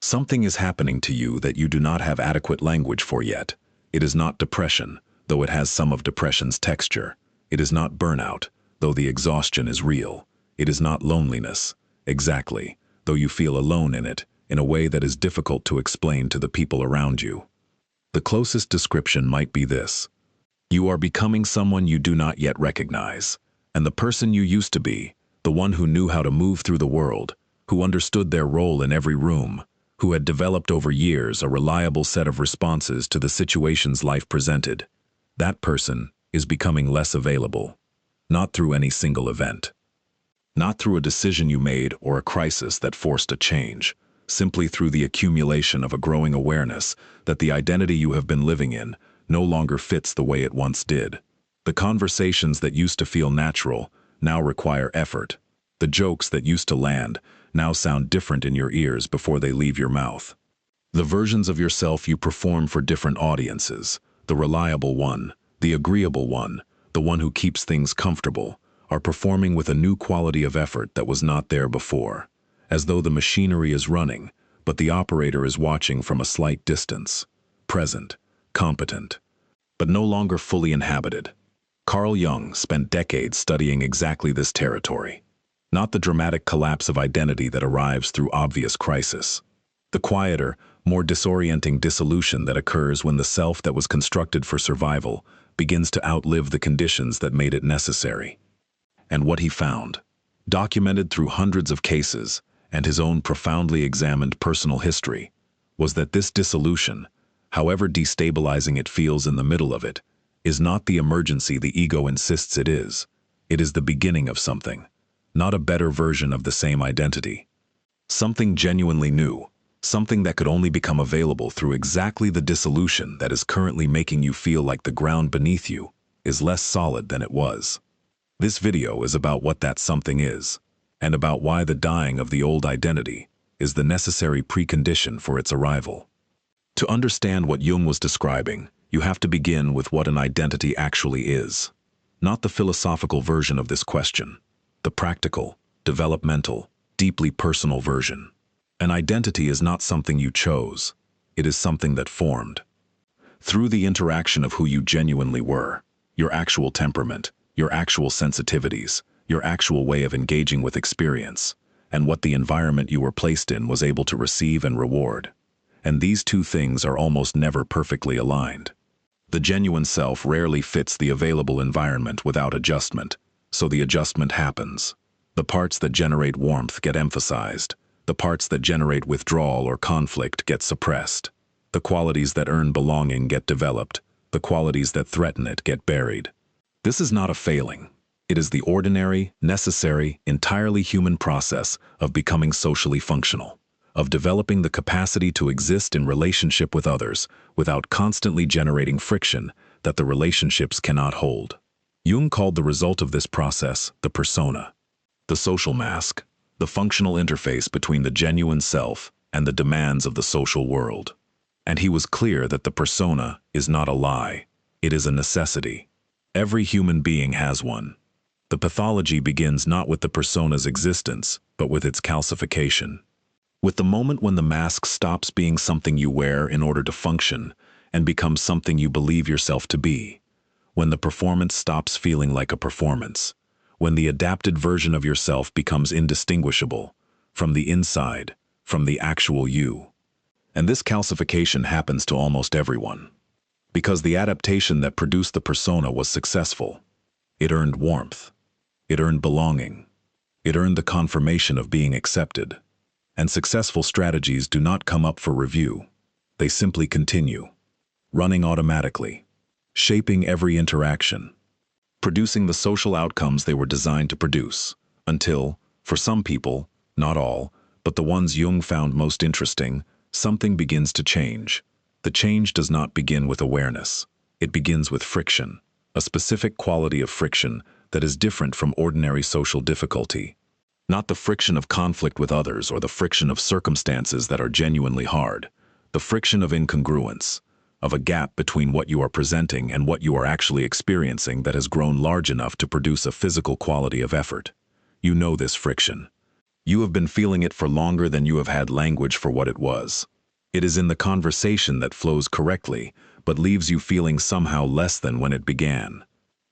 Something is happening to you that you do not have adequate language for yet. It is not depression, though it has some of depression's texture. It is not burnout, though the exhaustion is real. It is not loneliness, exactly, though you feel alone in it, in a way that is difficult to explain to the people around you. The closest description might be this. You are becoming someone you do not yet recognize, and the person you used to be, the one who knew how to move through the world, who understood their role in every room, who had developed over years a reliable set of responses to the situations life presented, that person is becoming less available, not through any single event, not through a decision you made or a crisis that forced a change, simply through the accumulation of a growing awareness that the identity you have been living in no longer fits the way it once did. The conversations that used to feel natural now require effort. The jokes that used to land now sound different in your ears before they leave your mouth. The versions of yourself you perform for different audiences, the reliable one, the agreeable one, the one who keeps things comfortable, are performing with a new quality of effort that was not there before, as though the machinery is running, but the operator is watching from a slight distance, present, competent, but no longer fully inhabited. Carl Jung spent decades studying exactly this territory. Not the dramatic collapse of identity that arrives through obvious crisis. The quieter, more disorienting dissolution that occurs when the self that was constructed for survival begins to outlive the conditions that made it necessary. And what he found, documented through hundreds of cases and his own profoundly examined personal history, was that this dissolution, however destabilizing it feels in the middle of it, is not the emergency the ego insists it is. It is the beginning of something. Not a better version of the same identity. Something genuinely new, something that could only become available through exactly the dissolution that is currently making you feel like the ground beneath you is less solid than it was. This video is about what that something is, and about why the dying of the old identity is the necessary precondition for its arrival. To understand what Jung was describing, you have to begin with what an identity actually is, not the philosophical version of this question. The practical, developmental, deeply personal version. An identity is not something you chose. It is something that formed. Through the interaction of who you genuinely were, your actual temperament, your actual sensitivities, your actual way of engaging with experience, and what the environment you were placed in was able to receive and reward. And these two things are almost never perfectly aligned. The genuine self rarely fits the available environment without adjustment. So the adjustment happens. The parts that generate warmth get emphasized. The parts that generate withdrawal or conflict get suppressed. The qualities that earn belonging get developed. The qualities that threaten it get buried. This is not a failing. It is the ordinary, necessary, entirely human process of becoming socially functional, of developing the capacity to exist in relationship with others without constantly generating friction that the relationships cannot hold. Jung called the result of this process the persona, the social mask, the functional interface between the genuine self and the demands of the social world. And he was clear that the persona is not a lie, it is a necessity. Every human being has one. The pathology begins not with the persona's existence, but with its calcification. With the moment when the mask stops being something you wear in order to function and becomes something you believe yourself to be. When the performance stops feeling like a performance, when the adapted version of yourself becomes indistinguishable from the inside, from the actual you. And this calcification happens to almost everyone. Because the adaptation that produced the persona was successful. It earned warmth. It earned belonging. It earned the confirmation of being accepted. And successful strategies do not come up for review. They simply continue, running automatically. Shaping every interaction, producing the social outcomes they were designed to produce, until, for some people, not all, but the ones Jung found most interesting, something begins to change. The change does not begin with awareness. It begins with friction, a specific quality of friction that is different from ordinary social difficulty. Not the friction of conflict with others or the friction of circumstances that are genuinely hard, the friction of incongruence, of a gap between what you are presenting and what you are actually experiencing that has grown large enough to produce a physical quality of effort. You know this friction. You have been feeling it for longer than you have had language for what it was. It is in the conversation that flows correctly, but leaves you feeling somehow less than when it began.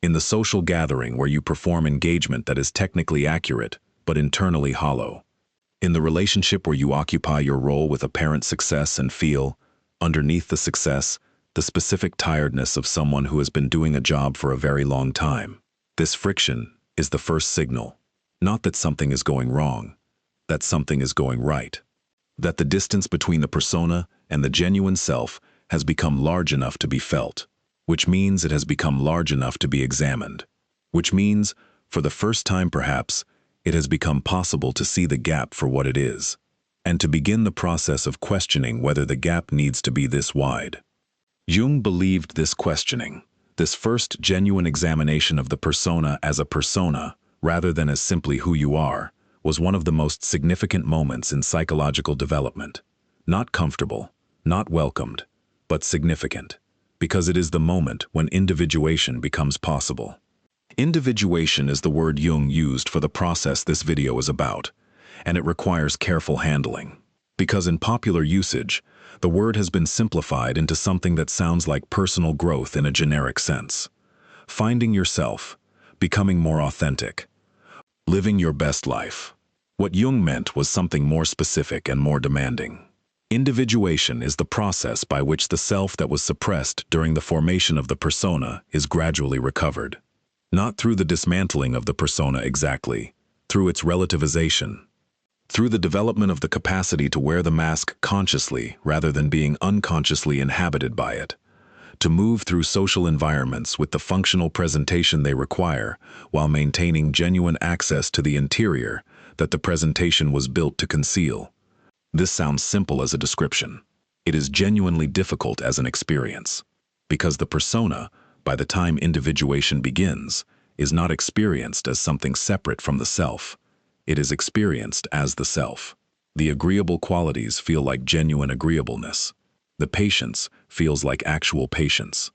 In the social gathering where you perform engagement that is technically accurate, but internally hollow. In the relationship where you occupy your role with apparent success and feel, underneath the success, the specific tiredness of someone who has been doing a job for a very long time. This friction is the first signal. Not that something is going wrong, that something is going right. That the distance between the persona and the genuine self has become large enough to be felt, which means it has become large enough to be examined, which means, for the first time perhaps, it has become possible to see the gap for what it is, and to begin the process of questioning whether the gap needs to be this wide. Jung believed this questioning, this first genuine examination of the persona as a persona, rather than as simply who you are, was one of the most significant moments in psychological development. Not comfortable, not welcomed, but significant, because it is the moment when individuation becomes possible. Individuation is the word Jung used for the process this video is about, and it requires careful handling. Because in popular usage, the word has been simplified into something that sounds like personal growth in a generic sense. Finding yourself, becoming more authentic, living your best life. What Jung meant was something more specific and more demanding. Individuation is the process by which the self that was suppressed during the formation of the persona is gradually recovered. Not through the dismantling of the persona exactly, through its relativization. Through the development of the capacity to wear the mask consciously rather than being unconsciously inhabited by it. To move through social environments with the functional presentation they require while maintaining genuine access to the interior that the presentation was built to conceal. This sounds simple as a description. It is genuinely difficult as an experience, because the persona, by the time individuation begins, is not experienced as something separate from the self. It is experienced as the self. The agreeable qualities feel like genuine agreeableness. The patience feels like actual patience.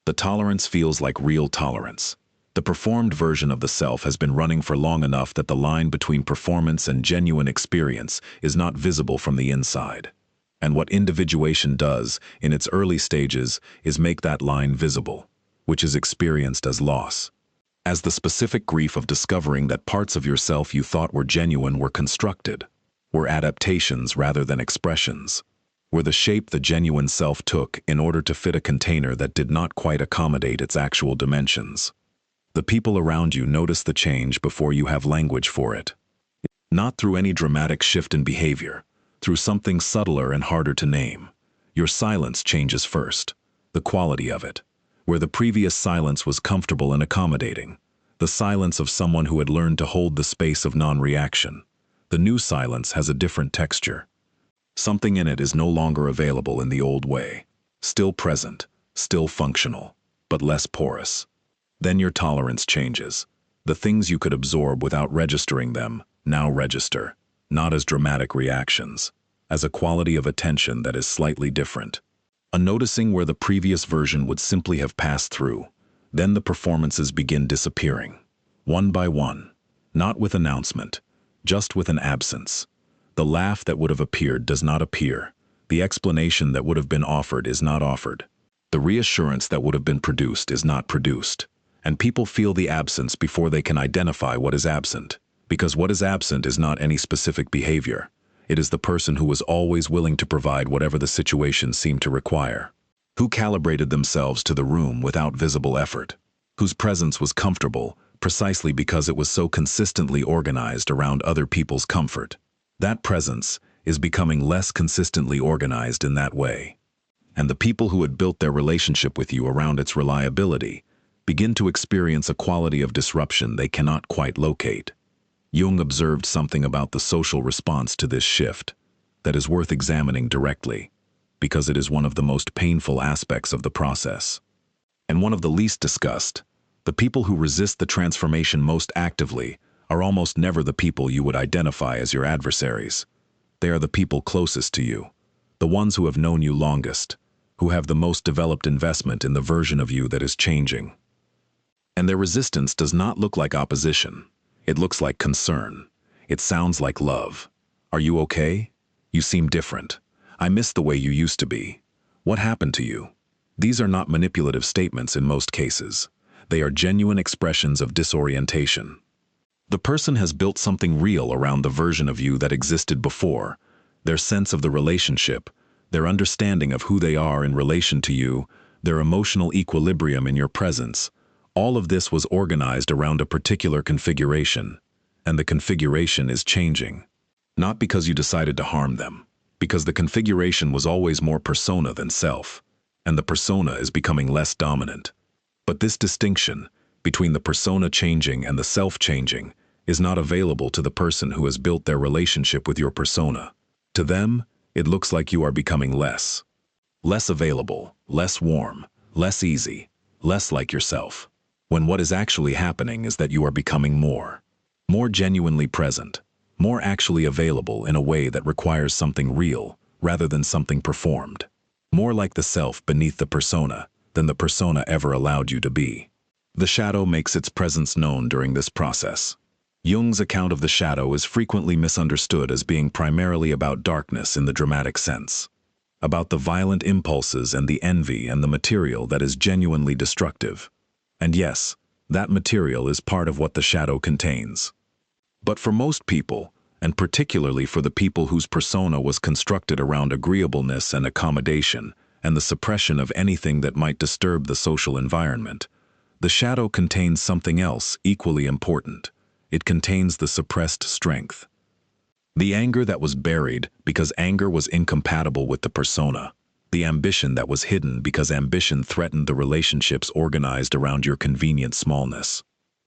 The tolerance feels like real tolerance. The performed version of the self has been running for long enough that the line between performance and genuine experience is not visible from the inside. And what individuation does, in its early stages, is make that line visible, which is experienced as loss. As the specific grief of discovering that parts of yourself you thought were genuine were constructed, were adaptations rather than expressions, were the shape the genuine self took in order to fit a container that did not quite accommodate its actual dimensions. The people around you notice the change before you have language for it. Not through any dramatic shift in behavior, through something subtler and harder to name. Your silence changes first, the quality of it. Where the previous silence was comfortable and accommodating, the silence of someone who had learned to hold the space of non-reaction. The new silence has a different texture. Something in it is no longer available in the old way. Still present, still functional, but less porous. Then your tolerance changes. The things you could absorb without registering them now register, not as dramatic reactions, as a quality of attention that is slightly different. A noticing where the previous version would simply have passed through. Then the performances begin disappearing, one by one, not with announcement, just with an absence. The laugh that would have appeared does not appear. The explanation that would have been offered is not offered. The reassurance that would have been produced is not produced. And people feel the absence before they can identify what is absent, because what is absent is not any specific behavior. It is the person who was always willing to provide whatever the situation seemed to require, who calibrated themselves to the room without visible effort, whose presence was comfortable precisely because it was so consistently organized around other people's comfort. That presence is becoming less consistently organized in that way. And the people who had built their relationship with you around its reliability begin to experience a quality of disruption they cannot quite locate. Jung observed something about the social response to this shift that is worth examining directly, because it is one of the most painful aspects of the process. And one of the least discussed. The people who resist the transformation most actively are almost never the people you would identify as your adversaries. They are the people closest to you, the ones who have known you longest, who have the most developed investment in the version of you that is changing. And their resistance does not look like opposition. It looks like concern. It sounds like love. Are you okay? You seem different. I miss the way you used to be. What happened to you? These are not manipulative statements in most cases. They are genuine expressions of disorientation. The person has built something real around the version of you that existed before. Their sense of the relationship, their understanding of who they are in relation to you, their emotional equilibrium in your presence. All of this was organized around a particular configuration, and the configuration is changing. Not because you decided to harm them, because the configuration was always more persona than self, and the persona is becoming less dominant. But this distinction between the persona changing and the self changing is not available to the person who has built their relationship with your persona. To them, it looks like you are becoming less available, less warm, less easy, less like yourself, when what is actually happening is that you are becoming more genuinely present, more actually available in a way that requires something real rather than something performed, more like the self beneath the persona than the persona ever allowed you to be. The shadow makes its presence known during this process. Jung's account of the shadow is frequently misunderstood as being primarily about darkness in the dramatic sense, about the violent impulses and the envy and the material that is genuinely destructive. And yes, that material is part of what the shadow contains. But for most people, and particularly for the people whose persona was constructed around agreeableness and accommodation and the suppression of anything that might disturb the social environment, the shadow contains something else equally important. It contains the suppressed strength. The anger that was buried because anger was incompatible with the persona. The ambition that was hidden because ambition threatened the relationships organized around your convenient smallness.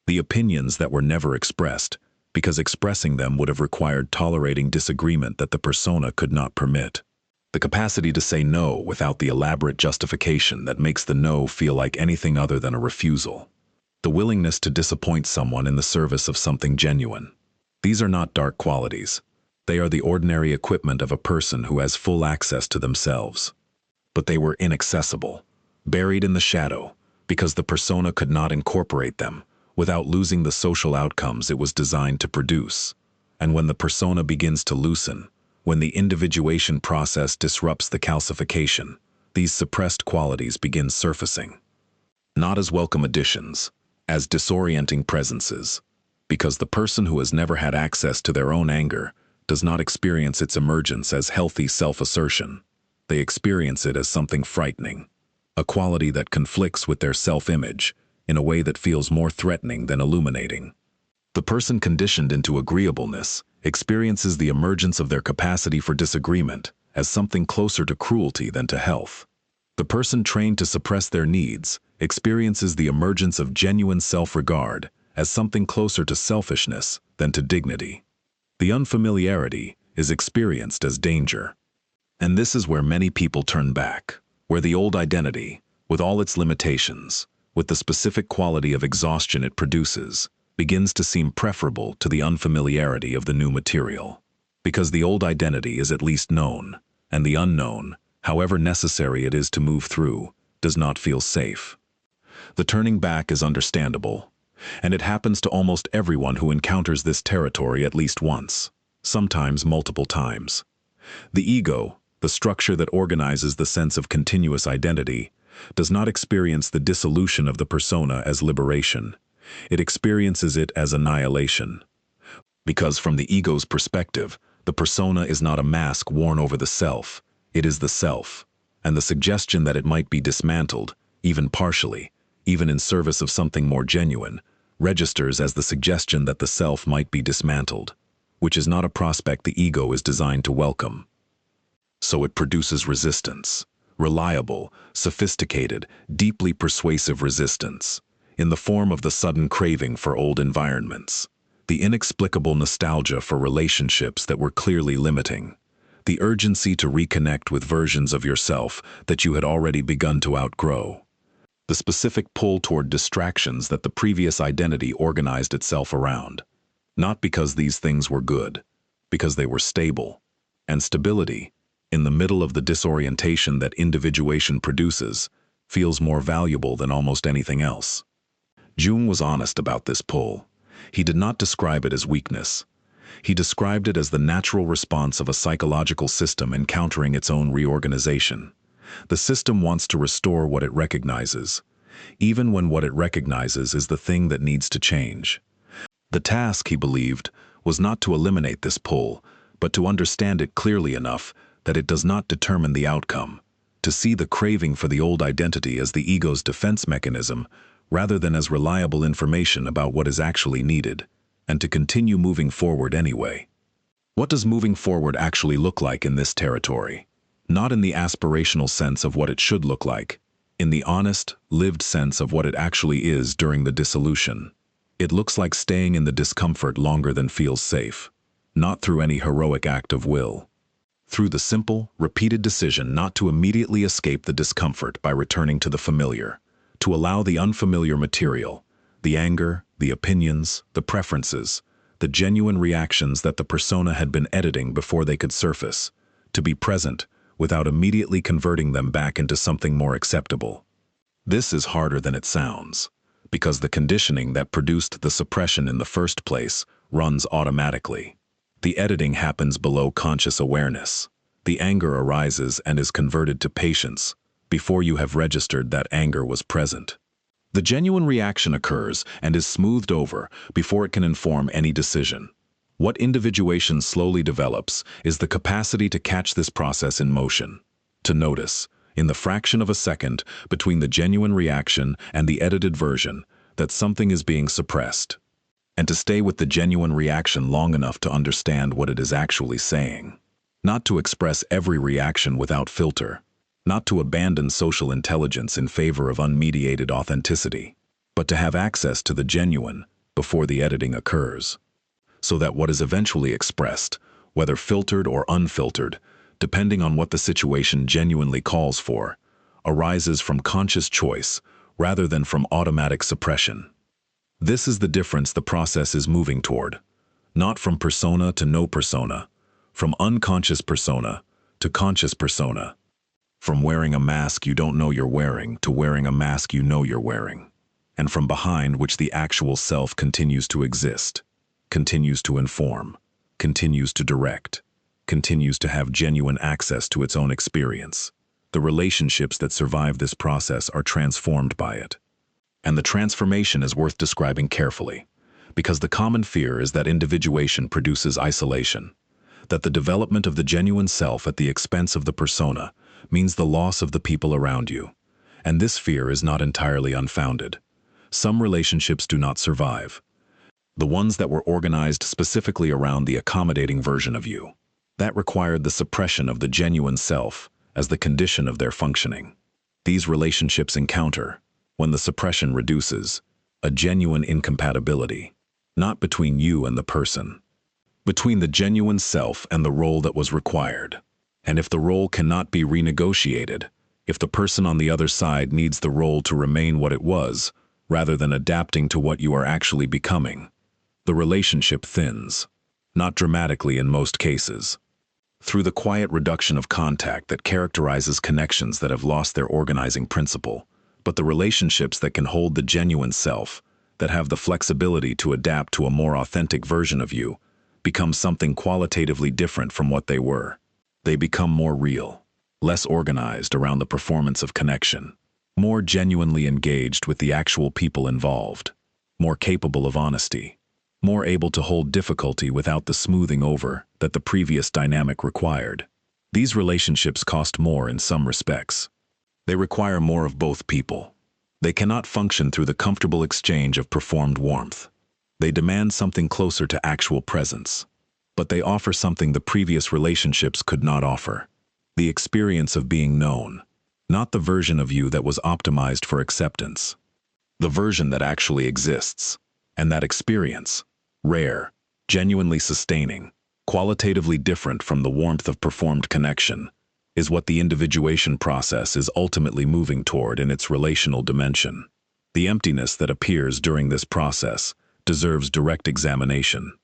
The opinions that were never expressed because expressing them would have required tolerating disagreement that the persona could not permit. The capacity to say no without the elaborate justification that makes the no feel like anything other than a refusal. The willingness to disappoint someone in the service of something genuine. These are not dark qualities. They are the ordinary equipment of a person who has full access to themselves. But they were inaccessible, buried in the shadow, because the persona could not incorporate them without losing the social outcomes it was designed to produce. And when the persona begins to loosen, when the individuation process disrupts the calcification, these suppressed qualities begin surfacing. Not as welcome additions, as disorienting presences, because the person who has never had access to their own anger does not experience its emergence as healthy self-assertion. They experience it as something frightening, a quality that conflicts with their self-image in a way that feels more threatening than illuminating. The person conditioned into agreeableness experiences the emergence of their capacity for disagreement as something closer to cruelty than to health. The person trained to suppress their needs experiences the emergence of genuine self-regard as something closer to selfishness than to dignity. The unfamiliarity is experienced as danger. And this is where many people turn back, where the old identity, with all its limitations, with the specific quality of exhaustion it produces, begins to seem preferable to the unfamiliarity of the new material. Because the old identity is at least known, and the unknown, however necessary it is to move through, does not feel safe. The turning back is understandable, and it happens to almost everyone who encounters this territory at least once, sometimes multiple times. The ego, the structure that organizes the sense of continuous identity, does not experience the dissolution of the persona as liberation. It experiences it as annihilation. Because from the ego's perspective, the persona is not a mask worn over the self, it is the self, and the suggestion that it might be dismantled, even partially, even in service of something more genuine, registers as the suggestion that the self might be dismantled, which is not a prospect the ego is designed to welcome. So it produces resistance, reliable, sophisticated, deeply persuasive resistance, in the form of the sudden craving for old environments, the inexplicable nostalgia for relationships that were clearly limiting, the urgency to reconnect with versions of yourself that you had already begun to outgrow, the specific pull toward distractions that the previous identity organized itself around, not because these things were good, because they were stable, and stability, in the middle of the disorientation that individuation produces, feels more valuable than almost anything else. Jung was honest about this pull. He did not describe it as weakness. He described it as the natural response of a psychological system encountering its own reorganization. The system wants to restore what it recognizes, even when what it recognizes is the thing that needs to change. The task, he believed, was not to eliminate this pull, but to understand it clearly enough that it does not determine the outcome, to see the craving for the old identity as the ego's defense mechanism rather than as reliable information about what is actually needed, and to continue moving forward anyway. What does moving forward actually look like in this territory? Not in the aspirational sense of what it should look like, in the honest, lived sense of what it actually is during the dissolution. It looks like staying in the discomfort longer than feels safe, not through any heroic act of will. Through the simple, repeated decision not to immediately escape the discomfort by returning to the familiar, to allow the unfamiliar material, the anger, the opinions, the preferences, the genuine reactions that the persona had been editing before they could surface, to be present without immediately converting them back into something more acceptable. This is harder than it sounds, because the conditioning that produced the suppression in the first place runs automatically. The editing happens below conscious awareness. The anger arises and is converted to patience before you have registered that anger was present. The genuine reaction occurs and is smoothed over before it can inform any decision. What individuation slowly develops is the capacity to catch this process in motion, to notice, in the fraction of a second between the genuine reaction and the edited version, that something is being suppressed, and to stay with the genuine reaction long enough to understand what it is actually saying. Not to express every reaction without filter, not to abandon social intelligence in favor of unmediated authenticity, but to have access to the genuine before the editing occurs, so that what is eventually expressed, whether filtered or unfiltered, depending on what the situation genuinely calls for, arises from conscious choice rather than from automatic suppression. This is the difference the process is moving toward, not from persona to no persona, from unconscious persona to conscious persona, from wearing a mask you don't know you're wearing to wearing a mask you know you're wearing, and from behind which the actual self continues to exist, continues to inform, continues to direct, continues to have genuine access to its own experience. The relationships that survive this process are transformed by it. And the transformation is worth describing carefully, because the common fear is that individuation produces isolation, that the development of the genuine self at the expense of the persona means the loss of the people around you. And this fear is not entirely unfounded. Some relationships do not survive. The ones that were organized specifically around the accommodating version of you, that required the suppression of the genuine self as the condition of their functioning. These relationships encounter, when the suppression reduces, a genuine incompatibility, not between you and the person, between the genuine self and the role that was required. And if the role cannot be renegotiated, if the person on the other side needs the role to remain what it was, rather than adapting to what you are actually becoming, the relationship thins, not dramatically in most cases, through the quiet reduction of contact that characterizes connections that have lost their organizing principle, but the relationships that can hold the genuine self, that have the flexibility to adapt to a more authentic version of you, become something qualitatively different from what they were. They become more real, less organized around the performance of connection, more genuinely engaged with the actual people involved, more capable of honesty, more able to hold difficulty without the smoothing over that the previous dynamic required. These relationships cost more in some respects. They require more of both people. They cannot function through the comfortable exchange of performed warmth. They demand something closer to actual presence. But they offer something the previous relationships could not offer: the experience of being known, not the version of you that was optimized for acceptance, the version that actually exists. And that experience, rare, genuinely sustaining, qualitatively different from the warmth of performed connection, is what the individuation process is ultimately moving toward in its relational dimension. The emptiness that appears during this process deserves direct examination,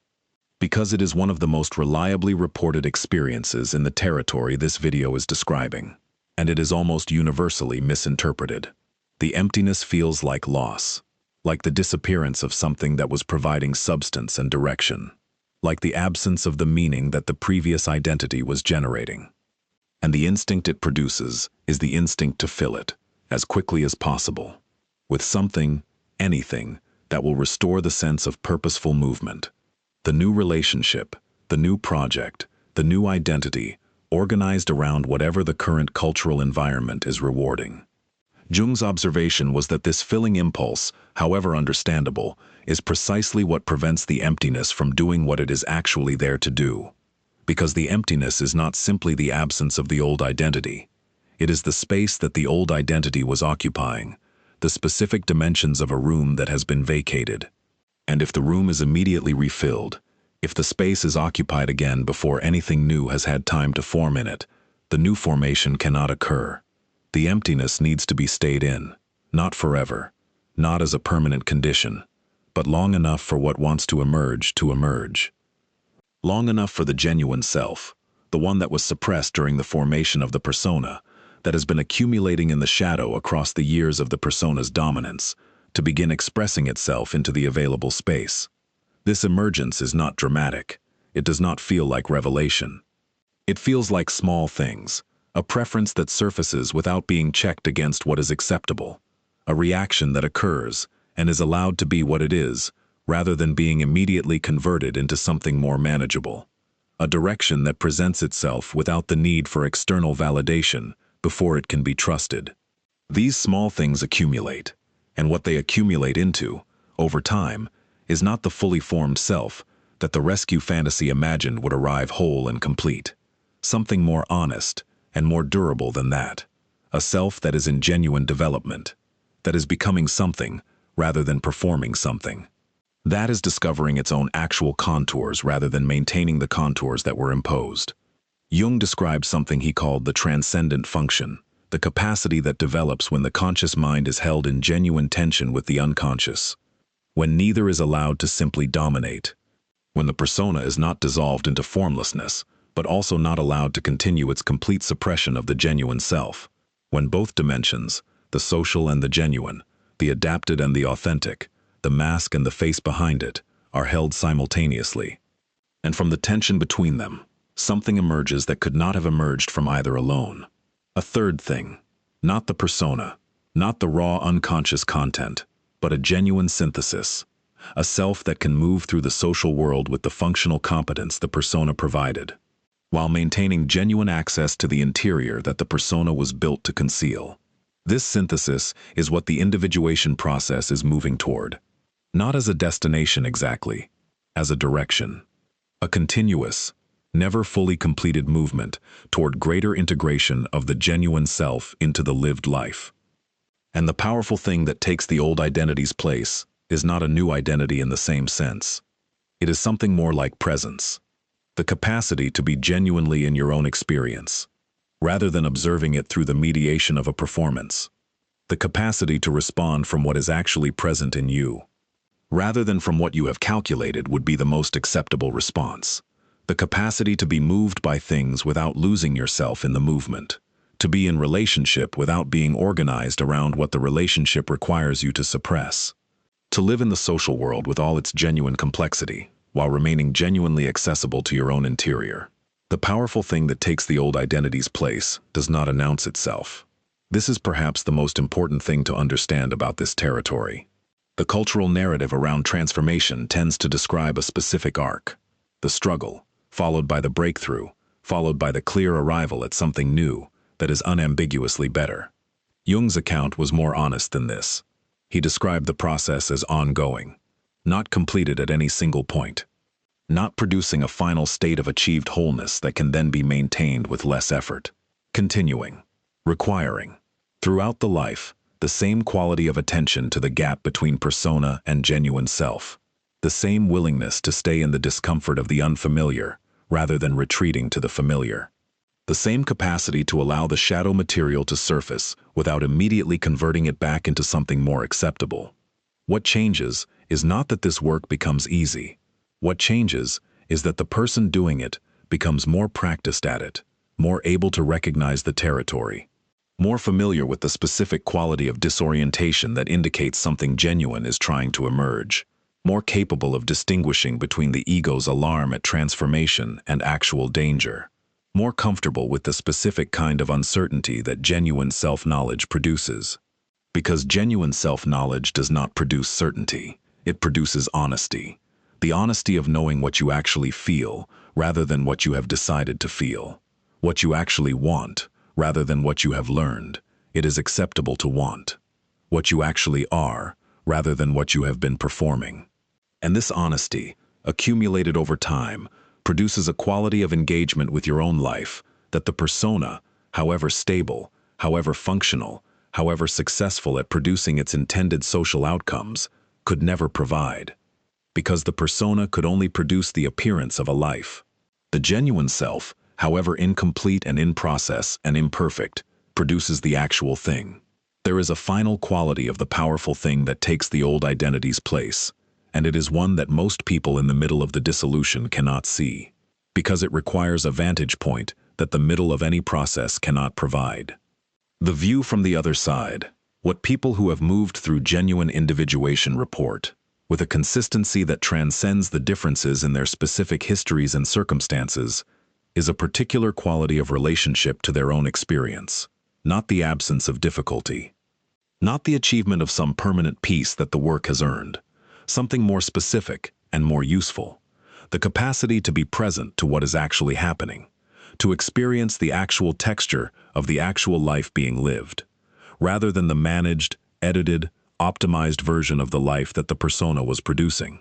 because it is one of the most reliably reported experiences in the territory this video is describing, and it is almost universally misinterpreted. The emptiness feels like loss, like the disappearance of something that was providing substance and direction, like the absence of the meaning that the previous identity was generating. And the instinct it produces is the instinct to fill it, as quickly as possible, with something, anything, that will restore the sense of purposeful movement. The new relationship, the new project, the new identity, organized around whatever the current cultural environment is rewarding. Jung's observation was that this filling impulse, however understandable, is precisely what prevents the emptiness from doing what it is actually there to do. Because the emptiness is not simply the absence of the old identity. It is the space that the old identity was occupying, the specific dimensions of a room that has been vacated. And if the room is immediately refilled, if the space is occupied again before anything new has had time to form in it, the new formation cannot occur. The emptiness needs to be stayed in, not forever, not as a permanent condition, but long enough for what wants to emerge. Long enough for the genuine self, the one that was suppressed during the formation of the persona, that has been accumulating in the shadow across the years of the persona's dominance, to begin expressing itself into the available space. This emergence is not dramatic. It does not feel like revelation. It feels like small things, a preference that surfaces without being checked against what is acceptable, a reaction that occurs and is allowed to be what it is, rather than being immediately converted into something more manageable, a direction that presents itself without the need for external validation before it can be trusted. These small things accumulate, and what they accumulate into, over time, is not the fully formed self that the rescue fantasy imagined would arrive whole and complete. Something more honest and more durable than that. A self that is in genuine development, that is becoming something rather than performing something. That is discovering its own actual contours rather than maintaining the contours that were imposed. Jung described something he called the transcendent function, the capacity that develops when the conscious mind is held in genuine tension with the unconscious, when neither is allowed to simply dominate, when the persona is not dissolved into formlessness, but also not allowed to continue its complete suppression of the genuine self, when both dimensions, the social and the genuine, the adapted and the authentic, the mask and the face behind it, are held simultaneously. And from the tension between them, something emerges that could not have emerged from either alone. A third thing, not the persona, not the raw unconscious content, but a genuine synthesis, a self that can move through the social world with the functional competence the persona provided, while maintaining genuine access to the interior that the persona was built to conceal. This synthesis is what the individuation process is moving toward, not as a destination exactly, as a direction, a continuous, never fully completed movement toward greater integration of the genuine self into the lived life. And the powerful thing that takes the old identity's place is not a new identity in the same sense. It is something more like presence, the capacity to be genuinely in your own experience, rather than observing it through the mediation of a performance, the capacity to respond from what is actually present in you, rather than from what you have calculated would be the most acceptable response, the capacity to be moved by things without losing yourself in the movement, to be in relationship without being organized around what the relationship requires you to suppress, to live in the social world with all its genuine complexity, while remaining genuinely accessible to your own interior. The powerful thing that takes the old identity's place does not announce itself. This is perhaps the most important thing to understand about this territory. The cultural narrative around transformation tends to describe a specific arc, the struggle, followed by the breakthrough, followed by the clear arrival at something new that is unambiguously better. Jung's account was more honest than this. He described the process as ongoing, not completed at any single point, not producing a final state of achieved wholeness that can then be maintained with less effort, continuing, requiring, throughout the life, the same quality of attention to the gap between persona and genuine self, the same willingness to stay in the discomfort of the unfamiliar rather than retreating to the familiar, the same capacity to allow the shadow material to surface without immediately converting it back into something more acceptable. What changes is not that this work becomes easy. What changes is that the person doing it becomes more practiced at it, more able to recognize the territory, more familiar with the specific quality of disorientation that indicates something genuine is trying to emerge. more capable of distinguishing between the ego's alarm at transformation and actual danger, more comfortable with the specific kind of uncertainty that genuine self-knowledge produces. Because genuine self-knowledge does not produce certainty, it produces honesty. The honesty of knowing what you actually feel, rather than what you have decided to feel. What you actually want, rather than what you have learned, it is acceptable to want. What you actually are, rather than what you have been performing. And this honesty, accumulated over time, produces a quality of engagement with your own life that the persona, however stable, however functional, however successful at producing its intended social outcomes, could never provide. Because the persona could only produce the appearance of a life. The genuine self, however incomplete and in process and imperfect, produces the actual thing. There is a final quality of the powerful thing that takes the old identity's place, and it is one that most people in the middle of the dissolution cannot see, because it requires a vantage point that the middle of any process cannot provide. The view from the other side, what people who have moved through genuine individuation report, with a consistency that transcends the differences in their specific histories and circumstances, is a particular quality of relationship to their own experience, not the absence of difficulty, not the achievement of some permanent peace that the work has earned, something more specific and more useful, the capacity to be present to what is actually happening, to experience the actual texture of the actual life being lived, rather than the managed, edited, optimized version of the life that the persona was producing.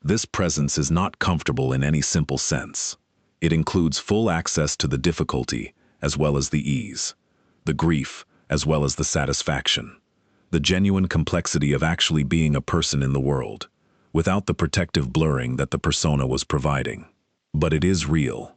This presence is not comfortable in any simple sense. It includes full access to the difficulty as well as the ease, the grief as well as the satisfaction, the genuine complexity of actually being a person in the world, without the protective blurring that the persona was providing. But it is real,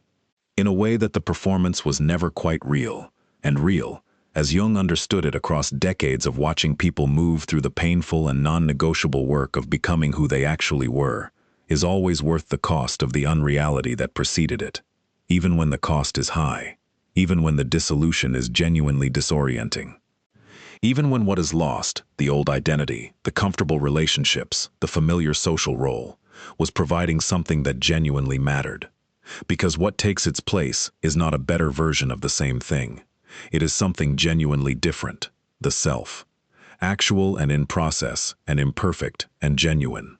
in a way that the performance was never quite real, and real, as Jung understood it across decades of watching people move through the painful and non-negotiable work of becoming who they actually were, is always worth the cost of the unreality that preceded it, even when the cost is high, even when the dissolution is genuinely disorienting. Even when what is lost, the old identity, the comfortable relationships, the familiar social role, was providing something that genuinely mattered. Because what takes its place is not a better version of the same thing. It is something genuinely different, the self, actual and in process and imperfect and genuine.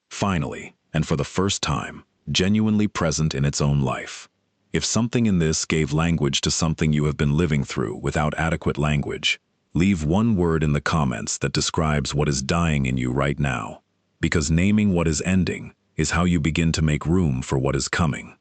Finally, and for the first time, genuinely present in its own life. If something in this gave language to something you have been living through without adequate language, leave one word in the comments that describes what is dying in you right now, because naming what is ending is how you begin to make room for what is coming.